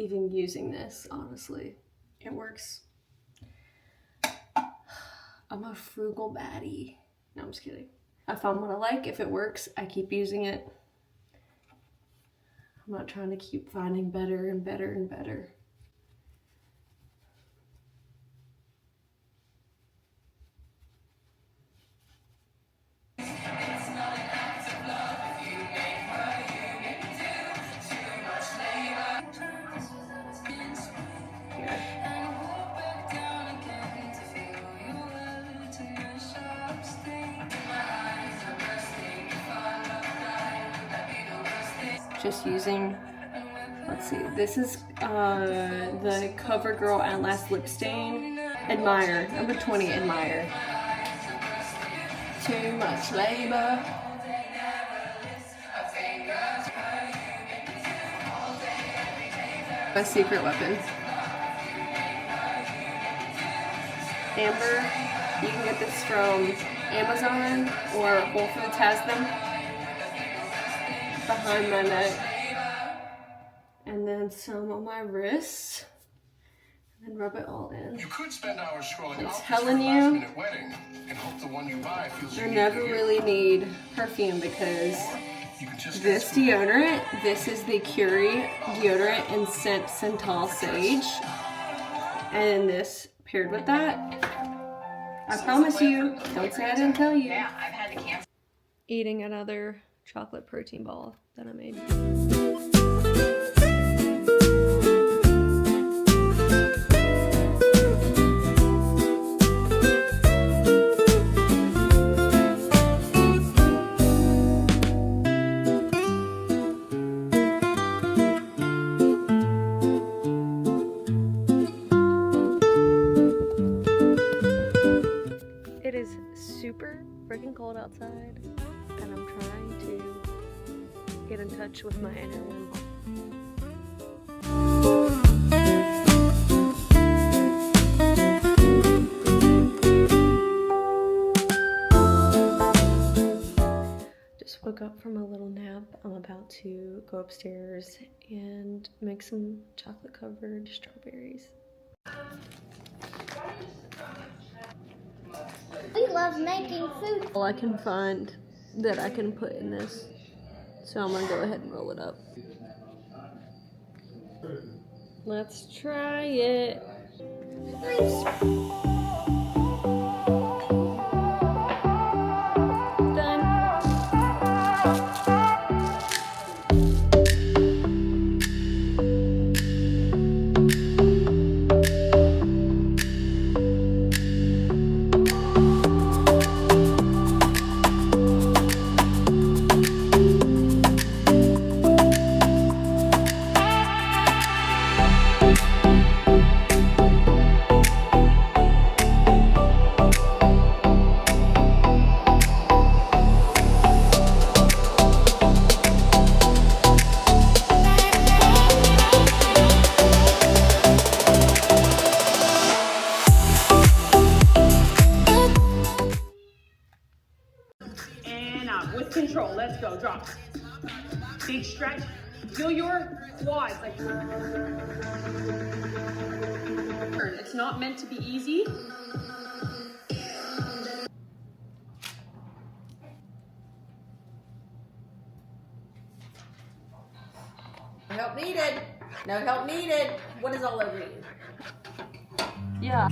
even using this, honestly. It works. I'm a frugal baddie. No, I'm just kidding. I found what I like. If it works, I keep using it. I'm not trying to keep finding better and better and better. Just using, let's see, this is the CoverGirl Outlast Lip Stain. Admire, number 20, Admire. Too much labor. My secret weapon. Amber, you can get this from Amazon or Whole Foods has them. Behind my neck, and then some on my wrists, and then rub it all in. You could spend hours scrolling. I'm telling you, you never really need perfume because this deodorant, this is the Curie deodorant in scent Santal Sage, and this paired with that, I promise you, don't say I didn't tell you. Yeah, I've had to cancel. Eating another chocolate protein ball that I made. It is super freaking cold outside, and I'm trying to get in touch with my inner worm. Just woke up from a little nap. I'm about to go upstairs and make some chocolate covered strawberries. We love making food. All I can find that I can put in this. So I'm gonna go ahead and roll it up. Let's try it. Done. With control, let's go, drop. Big stretch, feel your quads, like. It's not meant to be easy. No help needed. No help needed. What is all over you? Yeah.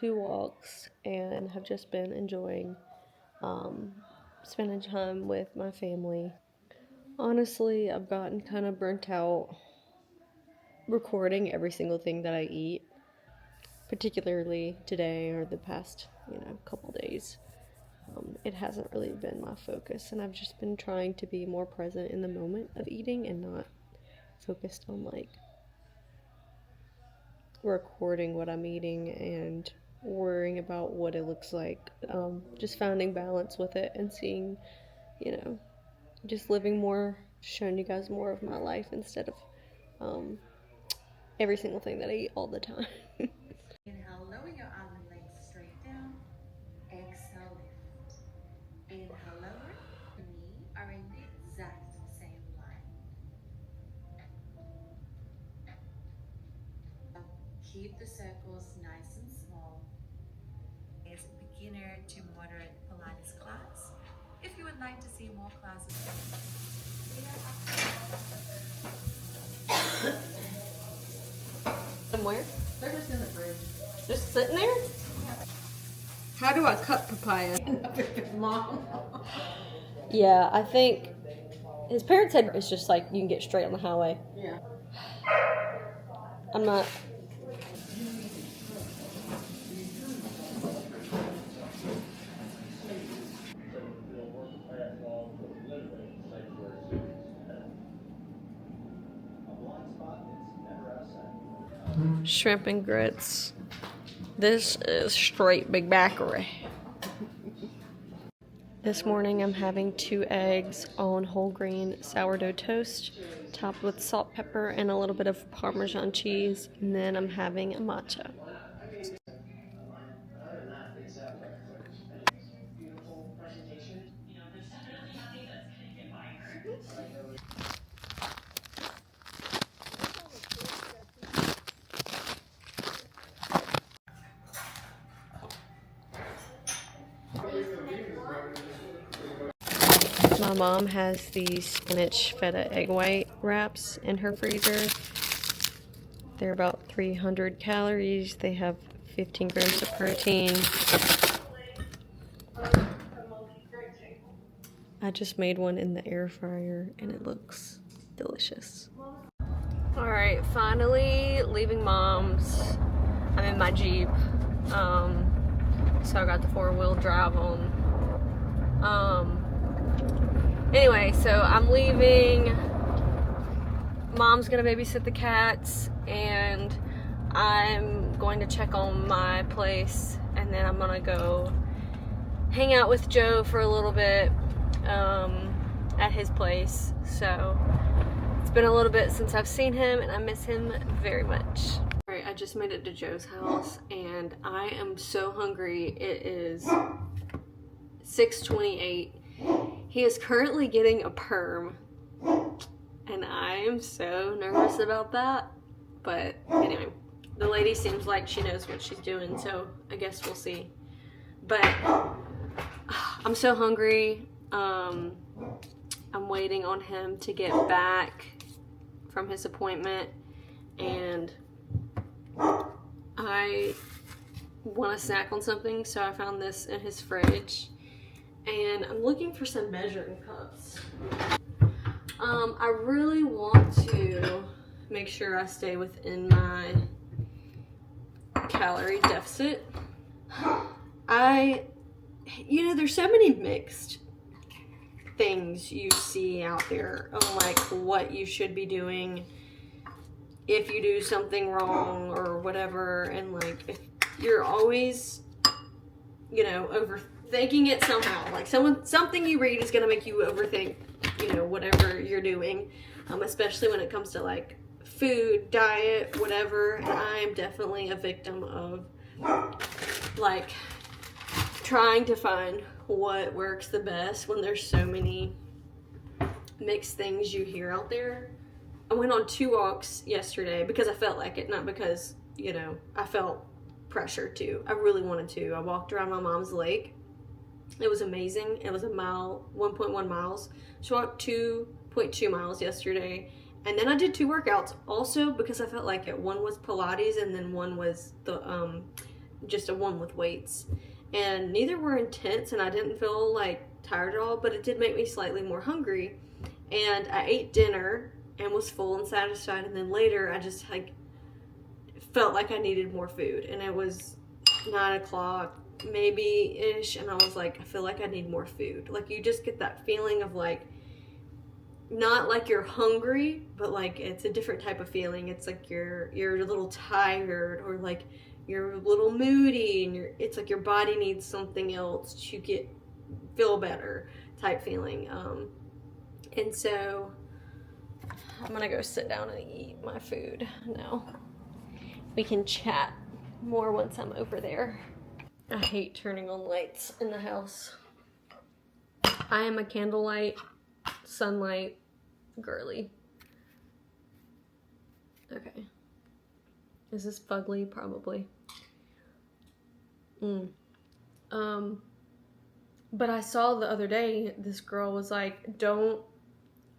2 walks and have just been enjoying spending time with my family. Honestly, I've gotten kind of burnt out recording every single thing that I eat, particularly today or the past, couple days. It hasn't really been my focus, and I've just been trying to be more present in the moment of eating and not focused on like recording what I'm eating and worrying about what it looks like. Just finding balance with it and seeing, just living more, showing you guys more of my life instead of every single thing that I eat all the time. Inhale, lower your arm and legs straight down. Exhale, lift. Inhale, lower. The knee are in the exact same line. Keep the circles nice and small. Is beginner to moderate Pilates class. If you would like to see more classes, Somewhere? They're just in the fridge. Just sitting there? How do I cut papaya? Mom. Yeah, I think his parents said it's just like you can get straight on the highway. Yeah. I'm not. Shrimp and grits. This is straight big backery. This morning I'm having 2 eggs on whole grain sourdough toast, topped with salt, pepper, and a little bit of Parmesan cheese. And then I'm having a matcha. My mom has these spinach feta egg white wraps in her freezer. They're about 300 calories. They have 15 grams of protein. I just made one in the air fryer and it looks delicious. Alright, finally leaving Mom's. I'm in my Jeep. So I got the 4-wheel drive on. Anyway, so I'm leaving. Mom's gonna babysit the cats, and I'm going to check on my place, and then I'm gonna go hang out with Joe for a little bit at his place. So it's been a little bit since I've seen him, and I miss him very much. Alright, I just made it to Joe's house, and I am so hungry. It is 6:28. He is currently getting a perm, and I am so nervous about that. But anyway, the lady seems like she knows what she's doing, so I guess we'll see. But I'm so hungry. I'm waiting on him to get back from his appointment, and I want to snack on something, so I found this in his fridge. And I'm looking for some measuring cups. I really want to make sure I stay within my calorie deficit. There's so many mixed things you see out there on like what you should be doing if you do something wrong or whatever, and like if you're always overthinking it somehow. Like something you read is gonna make you overthink, whatever you're doing, especially when it comes to like food, diet, whatever. And I am definitely a victim of like trying to find what works the best when there's so many mixed things you hear out there. I went on 2 walks yesterday because I felt like it, not because, I felt pressure to. I really wanted to. I walked around my mom's lake. It was amazing. It was 1.1 miles. So I walked 2.2 miles yesterday. And then I did 2 workouts also because I felt like it. One was Pilates and then one was the just a one with weights. And neither were intense, and I didn't feel like tired at all, but it did make me slightly more hungry. And I ate dinner and was full and satisfied, and then later I just like felt like I needed more food, and it was 9 o'clock maybe ish, and I was like, I feel like I need more food. Like, you just get that feeling of like, not like you're hungry, but like it's a different type of feeling. It's like you're a little tired, or like you're a little moody, and it's like your body needs something else to feel better type feeling. And so I'm gonna go sit down and eat my food now. We can chat more once I'm over there. I hate turning on lights in the house. I am a candlelight, sunlight girly. Okay. Is this fugly? Probably. But I saw the other day, this girl was like, don't,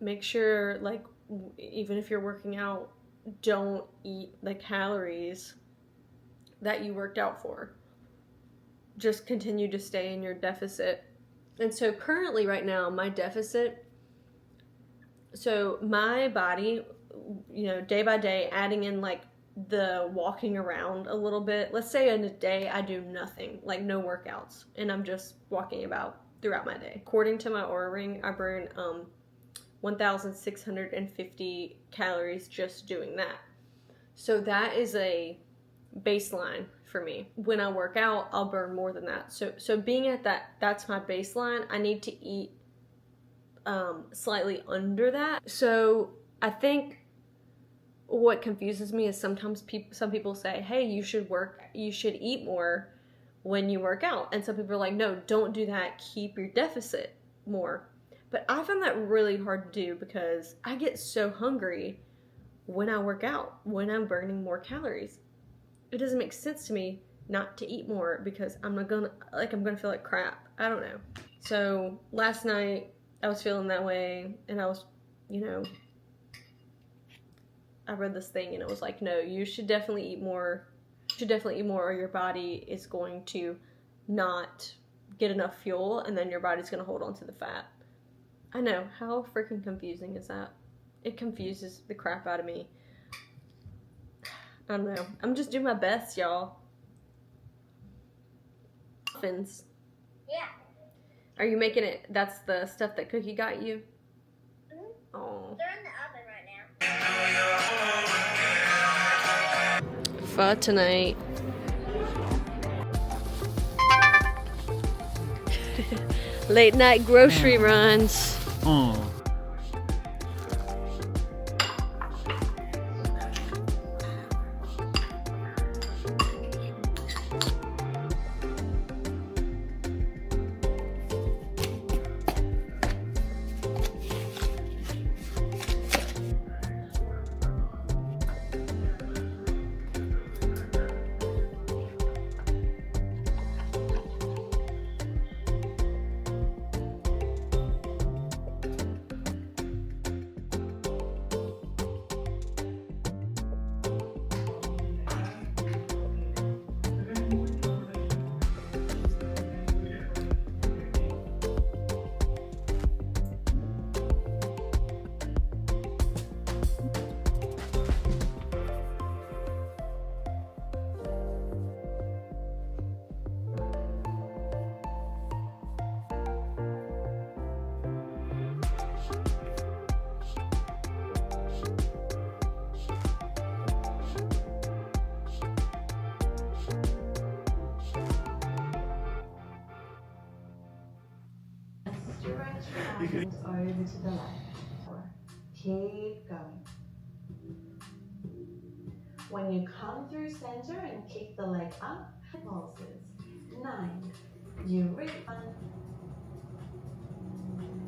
make sure, like, even if you're working out, don't eat the calories that you worked out for. Just continue to stay in your deficit. And so currently right now, my deficit, so my body, you know, day by day, adding in like the walking around a little bit. Let's say in a day I do nothing, like no workouts, and I'm just walking about throughout my day. According to my Oura Ring, I burn 1,650 calories just doing that. So that is a baseline for me. When I work out, I'll burn more than that. So being at that's my baseline. I need to eat slightly under that. So I think what confuses me is sometimes some people say, hey, you should eat more when you work out. And some people are like, no, don't do that. Keep your deficit more. But I find that really hard to do because I get so hungry when I work out, when I'm burning more calories. It doesn't make sense to me not to eat more because I'm gonna feel like crap. I don't know. So last night I was feeling that way, and I was, I read this thing and it was like, no, you should definitely eat more. You should definitely eat more, or your body is going to not get enough fuel, and then your body's gonna hold on to the fat. I know, how freaking confusing is that? It confuses the crap out of me. I don't know. I'm just doing my best, y'all. Muffins. Yeah. Are you making it? That's the stuff that Cookie got you? Mm-hmm. Oh. They're in the oven right now. Pho tonight. Late night grocery runs. Stretch your arms over to the left. Keep going. When you come through center and kick the leg up, pulses. 9. You reach.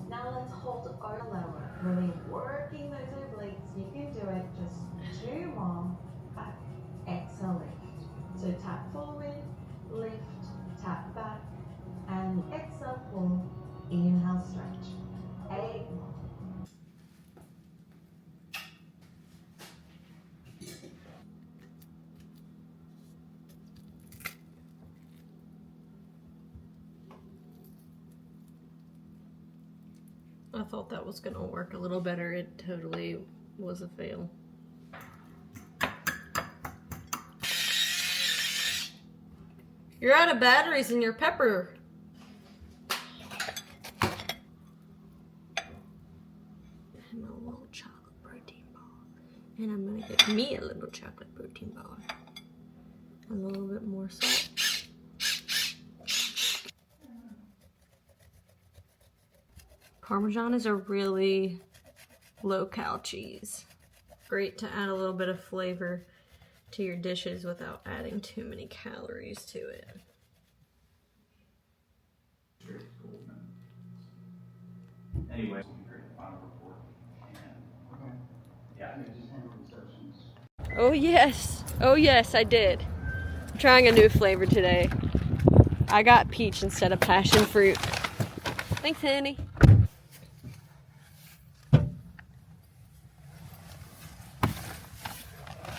Now let's hold our lower. Really working those obliques. You can do it. Just 2 more. Back. Exhale, lift. So tap forward, lift, tap back, and exhale, pull. Inhale, stretch. 8 more. I thought that was gonna work a little better. It totally was a fail. You're out of batteries in your pepper. And a little chocolate protein bar. And I'm gonna get me a little chocolate protein bar. A little bit more salt. Parmesan is a really low-cal cheese. Great to add a little bit of flavor to your dishes without adding too many calories to it. Anyway. Oh yes, I did. I'm trying a new flavor today. I got peach instead of passion fruit. Thanks, honey.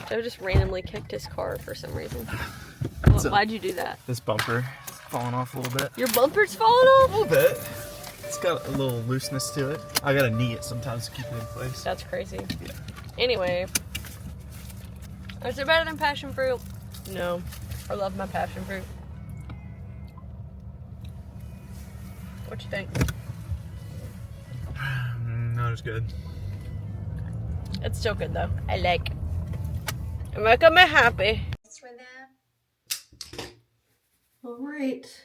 Joe just randomly kicked his car for some reason. Why'd you do that? This bumper is falling off a little bit. Your bumper's falling off? A little bit. It's got a little looseness to it. I gotta knee it sometimes to keep it in place. That's crazy. Anyway. Is it better than passion fruit? No. I love my passion fruit. What you think? Not as good. It's still good though. I like it. It makes me happy. Alright.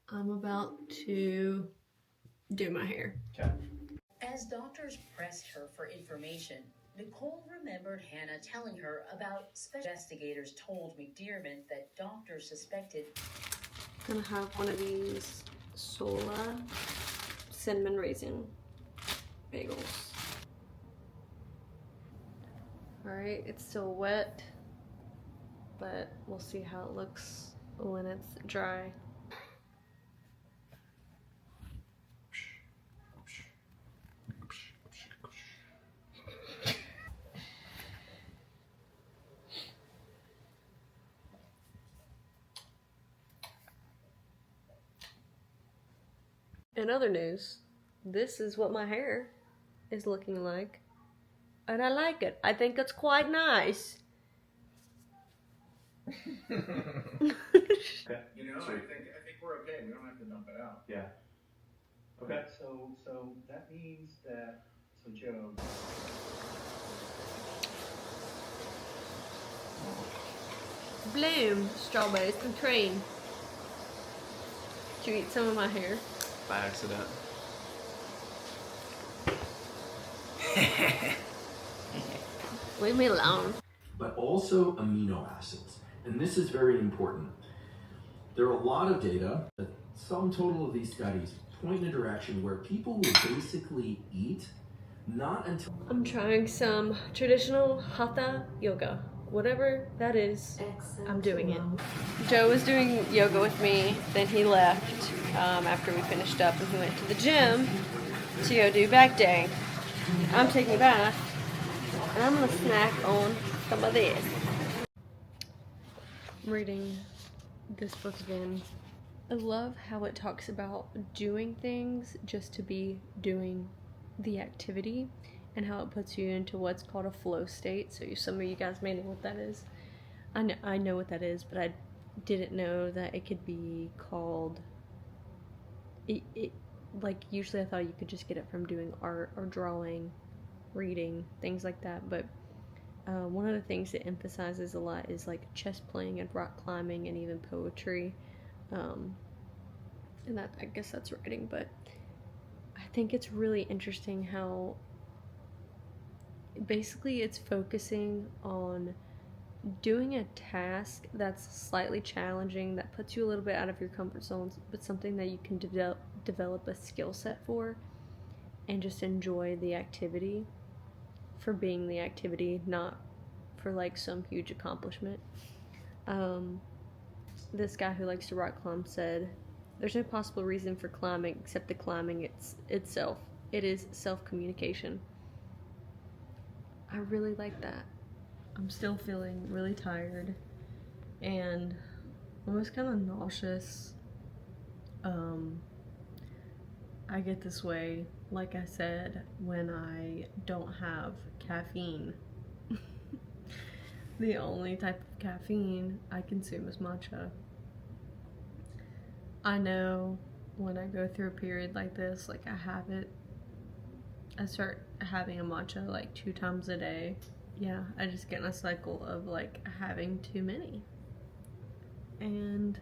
I'm about to do my hair. Okay. As doctors pressed her for information, Nicole remembered Hannah telling her about special investigators told McDearman that doctors suspected. I'm gonna have one of these Sola cinnamon raisin bagels. Alright, it's still wet, but we'll see how it looks when it's dry. In other news, this is what my hair is looking like. And I like it. I think it's quite nice. You know, I think we're okay. We don't have to dump it out. Yeah. Okay. So that means that Joe. Bloom, strawberries and cream. Did you eat some of my hair? By accident. Leave me alone. But also amino acids. And this is very important. There are a lot of data, the sum total of these studies point in a direction where people will basically eat not until... I'm trying some traditional hatha yoga. Whatever that is, I'm doing it. Joe was doing yoga with me, then he left after we finished up and he went to the gym to go do back day. I'm taking a bath and I'm gonna snack on some of this. I'm reading this book again. I love how it talks about doing things just to be doing the activity and how it puts you into what's called a flow state. So some of you guys may know what that is. I know what that is, but I didn't know that it could be called like usually I thought you could just get it from doing art or drawing, reading, things like that, but one of the things it emphasizes a lot is like chess playing and rock climbing and even poetry, and that I guess that's writing, but I think it's really interesting how basically it's focusing on doing a task that's slightly challenging, that puts you a little bit out of your comfort zones, but something that you can develop a skill set for and just enjoy the activity for being the activity, not for like some huge accomplishment. This guy who likes to rock climb said, "There's no possible reason for climbing except the climbing itself. It is self-communication." I really like that. I'm still feeling really tired and almost kind of nauseous. I I get this way, like I said, when I don't have caffeine. The only type of caffeine I consume is matcha. I know when I go through a period like this, like I start having a matcha like 2 times a day. Yeah, I just get in a cycle of like having too many. And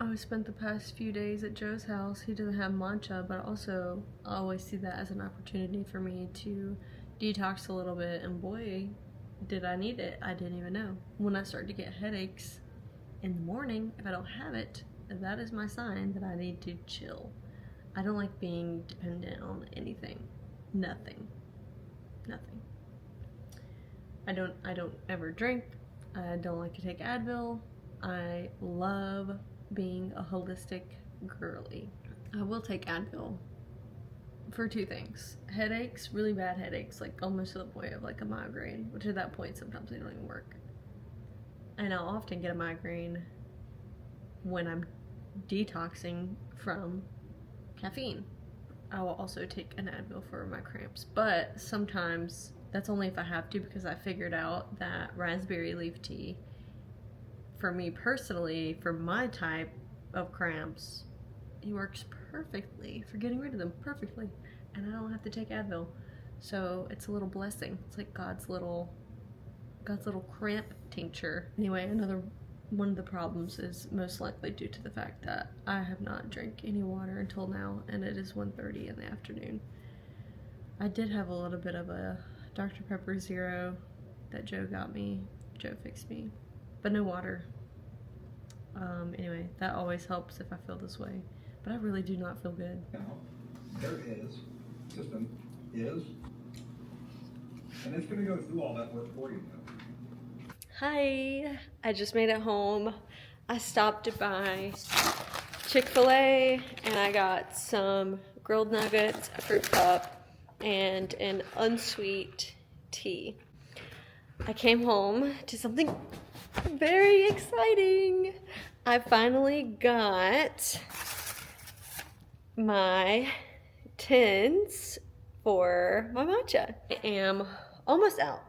I spent the past few days at Joe's house. He doesn't have matcha, but also I always see that as an opportunity for me to detox a little bit, and boy, did I need it. I didn't even know. When I start to get headaches in the morning, if I don't have it, that is my sign that I need to chill. I don't like being dependent on anything. Nothing. I don't ever drink. I don't like to take Advil. I love being a holistic girly. I will take Advil for 2 things. Headaches, really bad headaches, like almost to the point of like a migraine, which at that point sometimes they don't even work. And I'll often get a migraine when I'm detoxing from caffeine. I will also take an Advil for my cramps, but sometimes that's only if I have to, because I figured out that raspberry leaf tea, for me personally, for my type of cramps, it works perfectly for getting rid of them perfectly, and I don't have to take Advil. So it's a little blessing. It's like God's little cramp tincture. Anyway, another one of the problems is most likely due to the fact that I have not drank any water until now, and it is 1:30 in the afternoon. I did have a little bit of a Dr. Pepper Zero that Joe got me. Joe fixed me, but no water. Anyway, that always helps if I feel this way, but I really do not feel good. There is, system is, and it's going to go through all that work for you now. Hi, I just made it home. I stopped by Chick-fil-A and I got some grilled nuggets, a fruit cup, and an unsweet tea. I came home to something very exciting. I finally got my tins for my matcha. I am almost out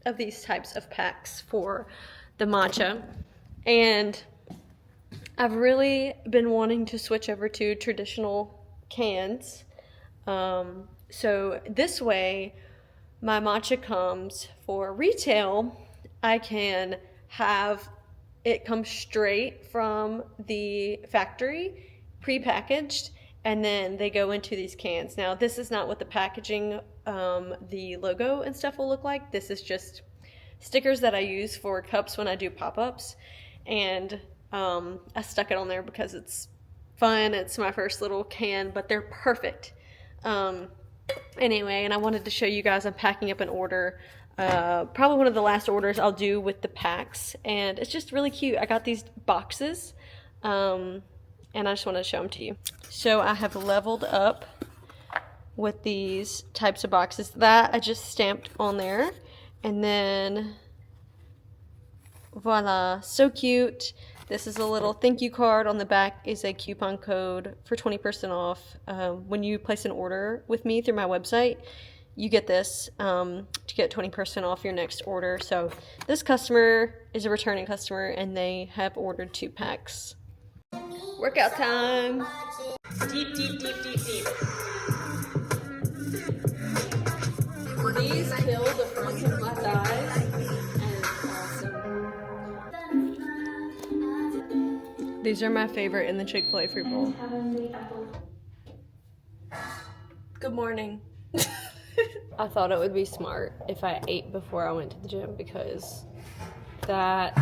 of these types of packs for the matcha, and I've really been wanting to switch over to traditional cans. So this way my matcha comes for retail. I can have it come straight from the factory, pre-packaged, and then they go into these cans. Now, this is not what the packaging, the logo and stuff will look like. This is just stickers that I use for cups when I do pop-ups, and I stuck it on there because it's fun. It's my first little can, but they're perfect. Anyway, and I wanted to show you guys, I'm packing up an order. Probably one of the last orders I'll do with the packs, and it's just really cute. I got these boxes, and I just wanted to show them to you. So I have leveled up with these types of boxes that I just stamped on there, and then voila, so cute. This is a little thank you card. On the back is a coupon code for 20% off. When you place an order with me through my website, you get this to get 20% off your next order. So this customer is a returning customer, and they have ordered 2 packs. Workout time. Deep, deep, deep, deep, deep. These kill the front of my thighs, and it's awesome. These are my favorite in the Chick-fil-A fruit bowl. Good morning. I thought it would be smart if I ate before I went to the gym, because that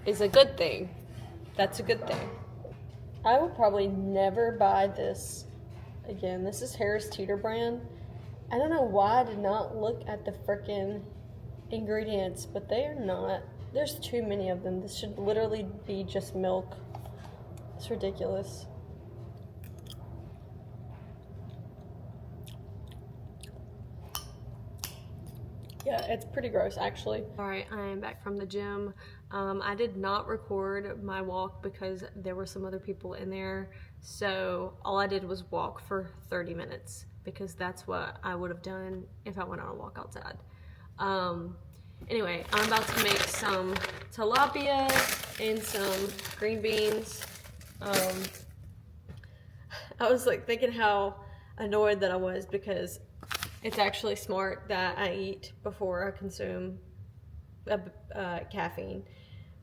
is a good thing. That's a good thing. I would probably never buy this again. This is Harris Teeter brand. I don't know why I did not look at the frickin' ingredients, but they are not. There's too many of them. This should literally be just milk. It's ridiculous. Yeah, it's pretty gross, actually. All right, I am back from the gym. I did not record my walk because there were some other people in there, so all I did was walk for 30 minutes because that's what I would have done if I went on a walk outside. Anyway, I'm about to make some tilapia and some green beans. I was like thinking how annoyed that I was because it's actually smart that I eat before I consume caffeine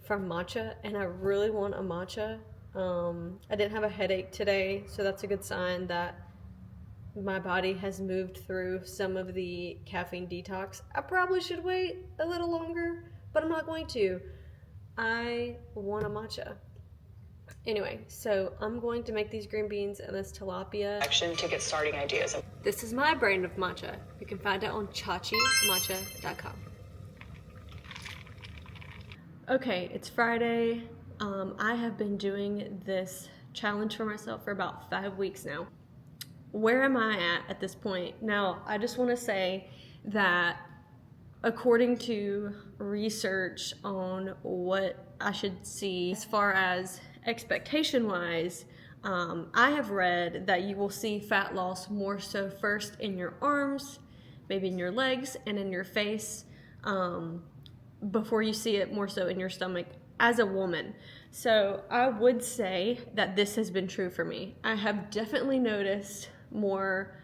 from matcha, and I really want a matcha. I didn't have a headache today, so that's a good sign that my body has moved through some of the caffeine detox. I probably should wait a little longer, but I'm not going to. I want a matcha. Anyway, so I'm going to make these green beans and this tilapia. Action to get starting ideas. This is my brand of matcha. You can find it on chachimatcha.com. Okay, it's Friday. I have been doing this challenge for myself for about 5 weeks now. Where am I at this point? Now, I just want to say that according to research on what I should see as far as expectation-wise, I have read that you will see fat loss more so first in your arms, maybe in your legs, and in your face, before you see it more so in your stomach as a woman. So I would say that this has been true for me. I have definitely noticed more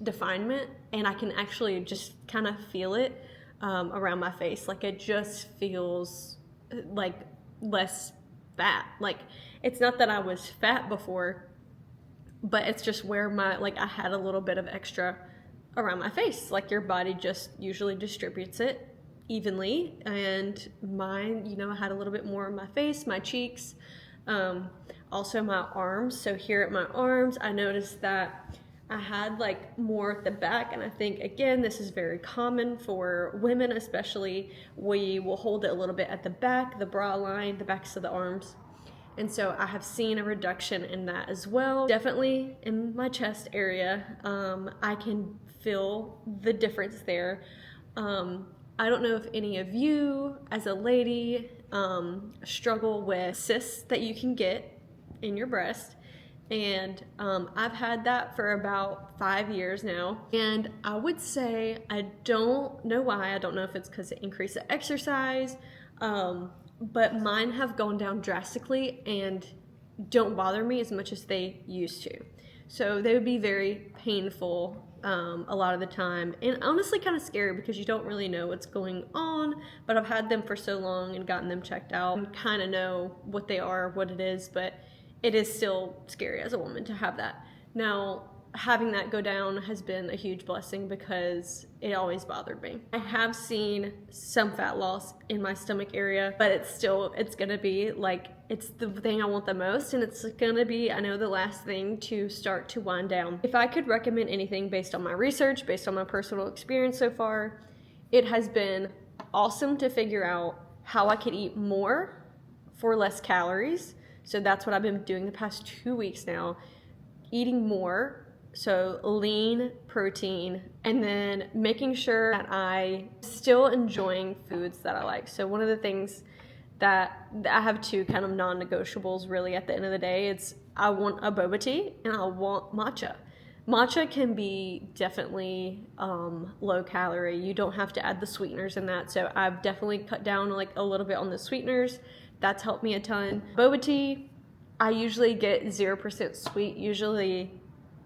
definement, and I can actually just kind of feel it around my face. Like it just feels like less fat. Like it's not that I was fat before, but it's just where I had a little bit of extra around my face. Like your body just usually distributes it evenly, and mine, I had a little bit more on my face, my cheeks, also my arms. So here at my arms, I noticed that I had like more at the back, and I think again this is very common for women especially. We will hold it a little bit at the back, the bra line, the backs of the arms, and so I have seen a reduction in that as well. Definitely in my chest area, I can feel the difference there. I don't know if any of you as a lady struggle with cysts that you can get in your breast. And I've had that for about 5 years now. And I would say, I don't know why, I don't know if it's because of increase of exercise, but mine have gone down drastically and don't bother me as much as they used to. So they would be very painful a lot of the time, and honestly kind of scary because you don't really know what's going on, but I've had them for so long and gotten them checked out and kind of know what they are, what it is, but it is still scary as a woman to have that. Now, having that go down has been a huge blessing because it always bothered me. I have seen some fat loss in my stomach area, but it's gonna be like, it's the thing I want the most, and it's gonna be, I know, the last thing to start to wind down. If I could recommend anything based on my research, based on my personal experience so far, it has been awesome to figure out how I could eat more for less calories. So that's what I've been doing the past 2 weeks now, eating more. So lean protein, and then making sure that I still enjoying foods that I like. So one of the things that I have two kind of non-negotiables really at the end of the day, it's I want a boba tea and I want matcha. Matcha can be definitely low calorie. You don't have to add the sweeteners in that. So I've definitely cut down like a little bit on the sweeteners. That's helped me a ton. Boba tea, I usually get 0% sweet. Usually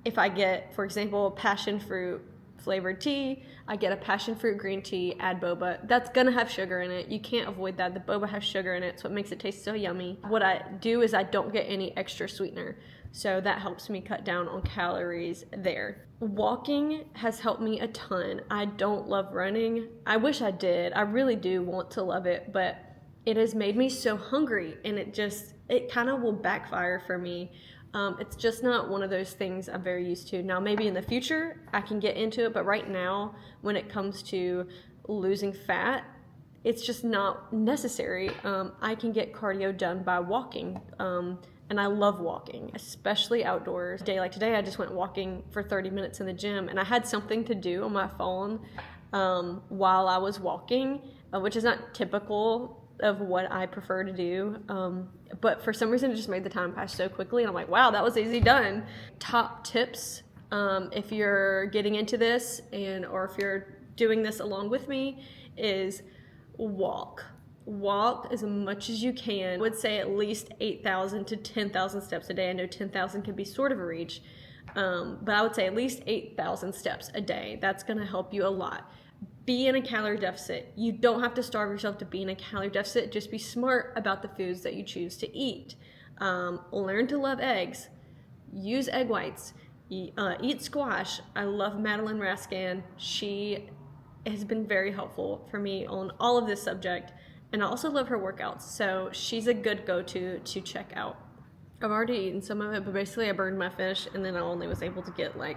if I get, for example, a passion fruit flavored tea, I get a passion fruit green tea, add boba. That's gonna have sugar in it. You can't avoid that. The boba has sugar in it, so it makes it taste so yummy. What I do is I don't get any extra sweetener, so that helps me cut down on calories there. Walking has helped me a ton. I don't love running. I wish I did. I really do want to love it, but it has made me so hungry, and it kind of will backfire for me. It's just not one of those things I'm very used to. Now, maybe in the future I can get into it, but right now, when it comes to losing fat, it's just not necessary. I can get cardio done by walking, and I love walking, especially outdoors. A day like today, I just went walking for 30 minutes in the gym, and I had something to do on my phone while I was walking, which is not typical of what I prefer to do. But for some reason, it just made the time pass so quickly. And I'm like, wow, that was easy done. Top tips, if you're getting into this or if you're doing this along with me, is walk. Walk as much as you can. I would say at least 8,000 to 10,000 steps a day. I know 10,000 can be sort of a reach, but I would say at least 8,000 steps a day. That's going to help you a lot. Be in a calorie deficit. You don't have to starve yourself to be in a calorie deficit. Just be smart about the foods that you choose to eat. Learn to love eggs. Use egg whites. Eat squash. I love Madeline Raskin. She has been very helpful for me on all of this subject. And I also love her workouts, so she's a good go-to to check out. I've already eaten some of it, but basically I burned my fish, and then I only was able to get like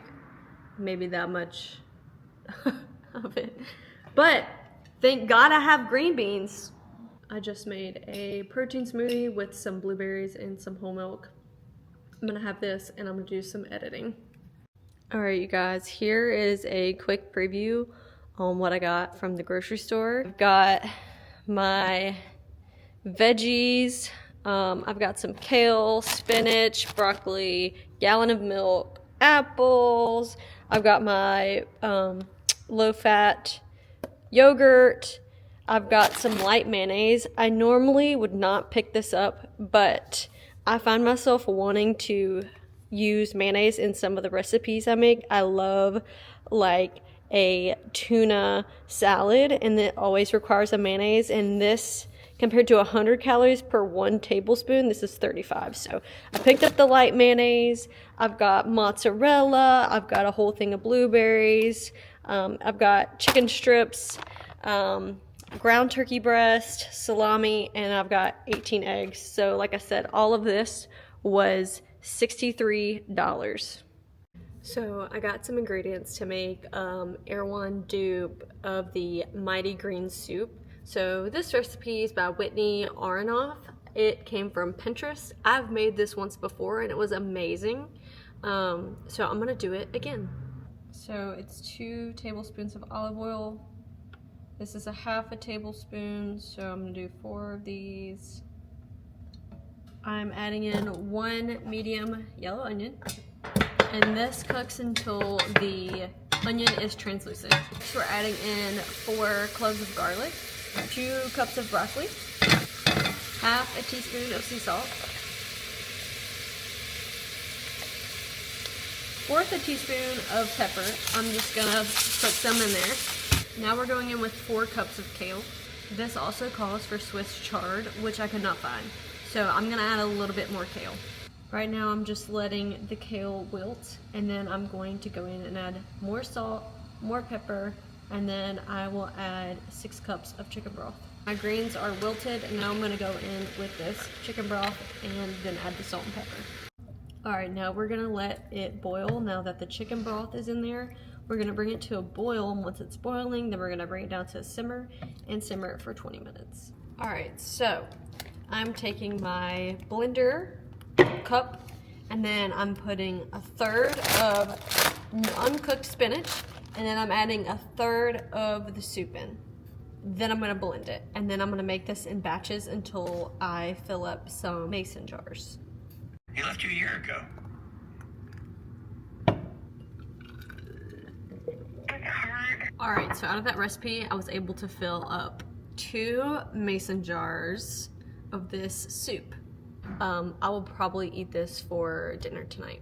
maybe that much of it. But thank God I have green beans. I just made a protein smoothie with some blueberries and some whole milk. I'm gonna have this, and I'm gonna do some editing. All right, you guys, here is a quick preview on what I got from the grocery store. I've got my veggies. I've got some kale, spinach, broccoli, gallon of milk, apples. I've got my low-fat yogurt. I've got some light mayonnaise. I normally would not pick this up, but I find myself wanting to use mayonnaise in some of the recipes I make. I love like a tuna salad, and it always requires a mayonnaise, and this compared to 100 calories per 1 tablespoon, this is 35. So I picked up the light mayonnaise. I've got mozzarella. I've got a whole thing of blueberries. I've got chicken strips, ground turkey breast, salami, and I've got 18 eggs. So like I said, all of this was $63. So I got some ingredients to make Erewhon dupe of the Mighty Green Soup. So this recipe is by Whitney Aronoff. It came from Pinterest. I've made this once before and it was amazing. So I'm gonna do it again. So it's 2 tablespoons of olive oil. This is a half a tablespoon, so I'm gonna do 4 of these. I'm adding in 1 medium yellow onion. And this cooks until the onion is translucent. So we're adding in 4 cloves of garlic, 2 cups of broccoli, half a teaspoon of sea salt, 1/4 a teaspoon of pepper. I'm just gonna put some in there. Now we're going in with 4 cups of kale. This also calls for Swiss chard, which I could not find. So I'm gonna add a little bit more kale. Right now I'm just letting the kale wilt, and then I'm going to go in and add more salt, more pepper, and then I will add 6 cups of chicken broth. My greens are wilted, and now I'm gonna go in with this chicken broth and then add the salt and pepper. All right, now we're gonna let it boil. Now that the chicken broth is in there, we're gonna bring it to a boil, and once it's boiling, then we're gonna bring it down to a simmer and simmer it for 20 minutes. All right, so I'm taking my blender cup, and then I'm putting 1/3 of uncooked spinach, and then I'm adding 1/3 of the soup in. Then I'm gonna blend it, and then I'm gonna make this in batches until I fill up some mason jars. He left you a year ago. All right, so out of that recipe, I was able to fill up 2 mason jars of this soup. I will probably eat this for dinner tonight.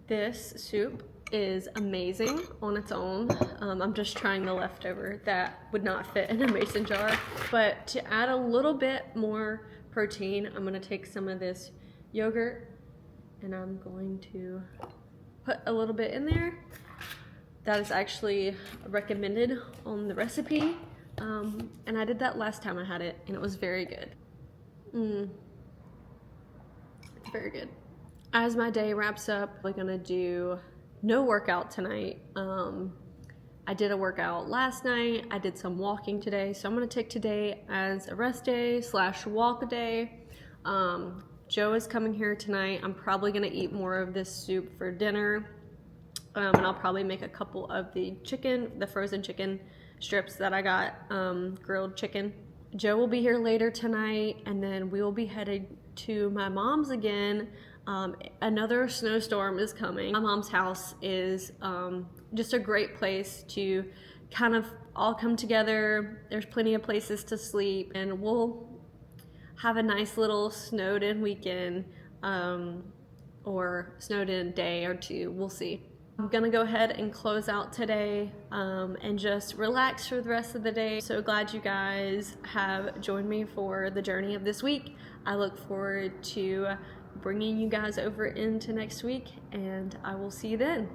This soup is amazing on its own. I'm just trying the leftover that would not fit in a mason jar. But to add a little bit more protein, I'm gonna take some of this yogurt and I'm going to put a little bit in there. That is actually recommended on the recipe. And I did that last time I had it and it was very good. It's very good. As my day wraps up, we're gonna do no workout tonight. I did a workout last night. I did some walking today. So I'm gonna take today as a rest day / walk day. Joe is coming here tonight. I'm probably gonna eat more of this soup for dinner. And I'll probably make a couple of the frozen chicken strips that I got, grilled chicken. Joe will be here later tonight, and then we will be headed to my mom's again. Another snowstorm is coming. My mom's house is just a great place to kind of all come together. There's plenty of places to sleep, and we'll have a nice little snowed in weekend, or snowed in day or two. We'll see. I'm gonna go ahead and close out today and just relax for the rest of the day. So glad you guys have joined me for the journey of this week. I look forward to bringing you guys over into next week, and I will see you then.